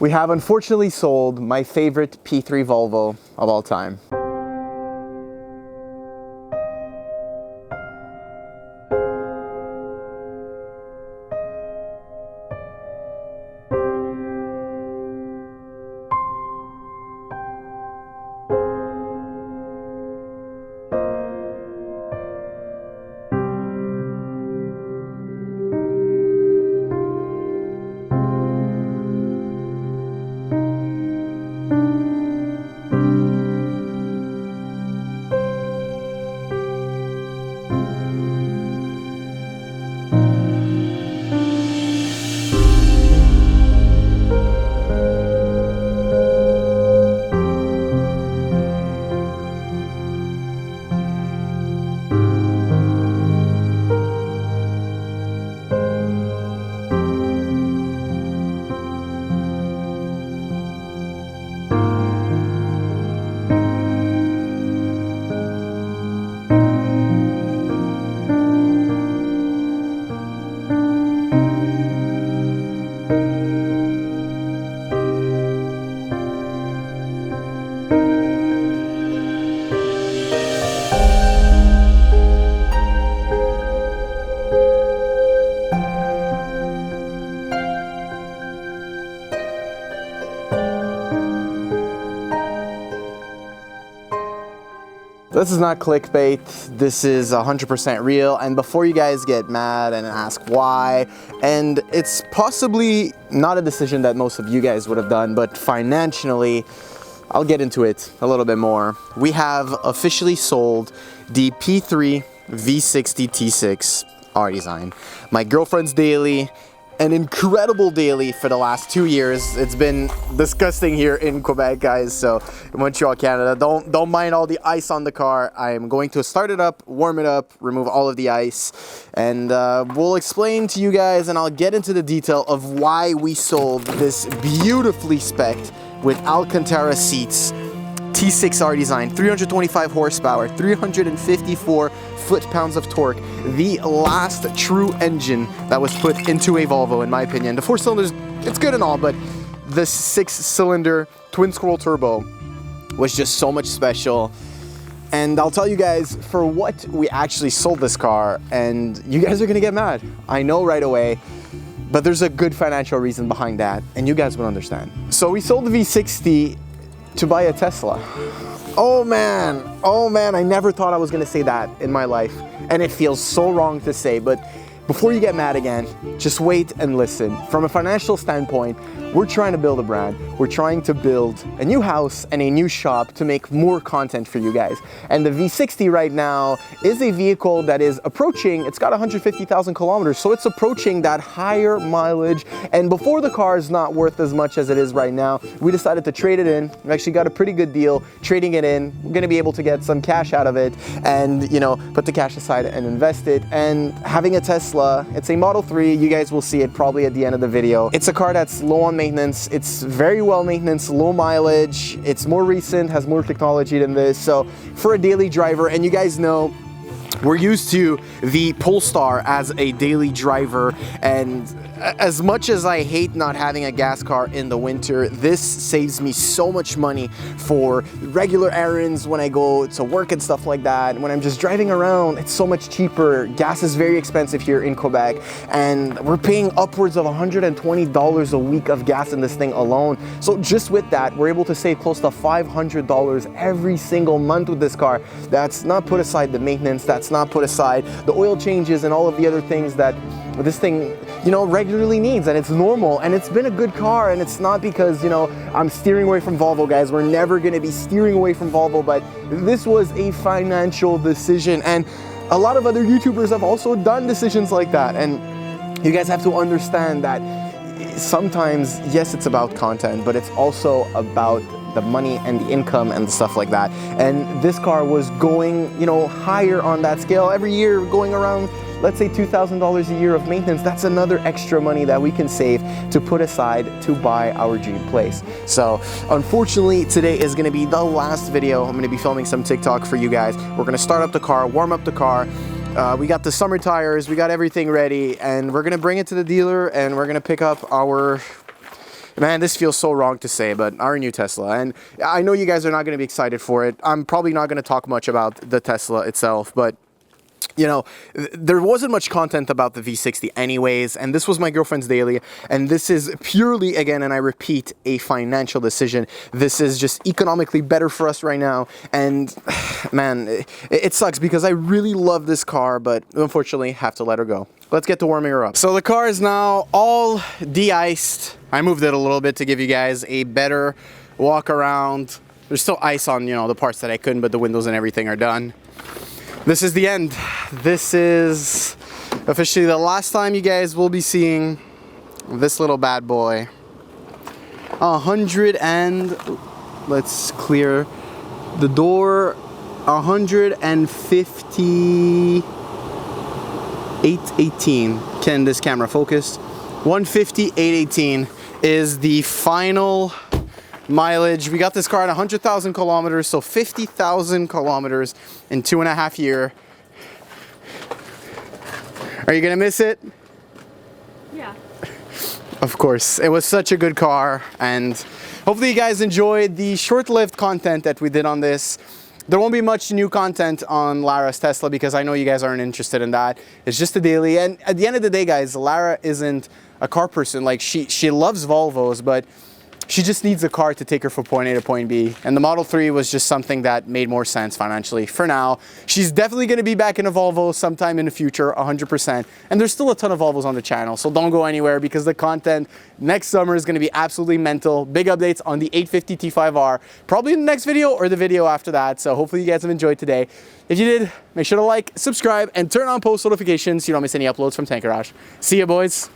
We have unfortunately sold my favorite P3 Volvo of all time. This is not clickbait, this is 100% real, and before you guys get mad and ask why, and it's possibly not a decision that most of you guys would have done, but financially, I'll get into it a little bit more. We have officially sold the P3 V60 T6 R-Design. My girlfriend's daily, an incredible daily for the last 2 years. It's been disgusting here in Quebec, guys, so in Montreal, Canada. Don't mind all the ice on the car. I'm going to start it up, warm it up, remove all of the ice, and we'll explain to you guys, and I'll get into the detail of why we sold this beautifully spec'd with Alcantara seats T6 R-Design, 325 horsepower, 354 foot-pounds of torque, the last true engine that was put into a Volvo, in my opinion. The 4 cylinders, it's good and all, but the 6-cylinder twin-scroll turbo was just so much special. And I'll tell you guys for what we actually sold this car, and you guys are gonna get mad. I know right away, but there's a good financial reason behind that, and you guys will understand. So we sold the V60 to buy a Tesla. Oh man, I never thought I was gonna say that in my life, and it feels so wrong to say, but before you get mad again, just wait and listen. From a financial standpoint, we're trying to build a brand. We're trying to build a new house and a new shop to make more content for you guys. And the V60 right now is a vehicle that is approaching, it's got 150,000 kilometers, so it's approaching that higher mileage. And before the car is not worth as much as it is right now, we decided to trade it in. We actually got a pretty good deal trading it in. We're gonna be able to get some cash out of it and, you know, put the cash aside and invest it. And having a Tesla, it's a Model 3, you guys will see it probably at the end of the video. It's a car that's low on maintenance, it's very well maintenance, low mileage, it's more recent, has more technology than this. So for a daily driver, and you guys know, we're used to the Polestar as a daily driver, and as much as I hate not having a gas car in the winter, this saves me so much money for regular errands when I go to work and stuff like that. When I'm just driving around, it's so much cheaper. Gas is very expensive here in Quebec, and we're paying upwards of $120 a week of gas in this thing alone. So just with that, we're able to save close to $500 every single month with this car. That's not put aside the maintenance, that's not put aside the oil changes and all of the other things that this thing, you know, regularly needs, and it's normal, and it's been a good car. And it's not because, you know, I'm steering away from Volvo, guys. We're never going to be steering away from Volvo, but this was a financial decision, and a lot of other YouTubers have also done decisions like that. And you guys have to understand that sometimes, yes, it's about content, but it's also about the money and the income and the stuff like that. And this car was going, you know, higher on that scale every year, going around, let's say $2,000 a year of maintenance. That's another extra money that we can save to put aside to buy our dream place. So unfortunately, today is gonna be the last video. I'm gonna be filming some TikTok for you guys. We're gonna start up the car, warm up the car. We got the summer tires, we got everything ready, and we're gonna bring it to the dealer, and we're gonna pick up our Man, this feels so wrong to say, but our new Tesla. And I know you guys are not going to be excited for it. I'm probably not going to talk much about the Tesla itself, but you know, there wasn't much content about the V60 anyways, and this was my girlfriend's daily, and this is purely, again, and I repeat, a financial decision. This is just economically better for us right now, and man, it sucks because I really love this car, but unfortunately have to let her go. Let's get to warming her up. So the car is now all de-iced. I moved it a little bit to give you guys a better walk around. There's still ice on, you know, the parts that I couldn't, but the windows and everything are done. This is the end. This is officially the last time you guys will be seeing this little bad boy. 100 and, let's clear the door, 150,818. Can this camera focus? 150,818 is the final mileage. We got this car at 100,000 kilometers, so 50,000 kilometers in 2.5 years. Are you gonna miss it? Yeah. Of course. It was such a good car, and hopefully you guys enjoyed the short-lived content that we did on this. There won't be much new content on Lara's Tesla because I know you guys aren't interested in that. It's just a daily, and at the end of the day, guys, Lara isn't a car person. Like, she loves Volvos, but she just needs a car to take her from point A to point B. And the Model 3 was just something that made more sense financially for now. She's definitely going to be back in a Volvo sometime in the future, 100%. And there's still a ton of Volvos on the channel, so don't go anywhere because the content next summer is going to be absolutely mental. Big updates on the 850 T5R, probably in the next video or the video after that. So hopefully you guys have enjoyed today. If you did, make sure to like, subscribe, and turn on post notifications so you don't miss any uploads from Tank Garage. See ya, boys.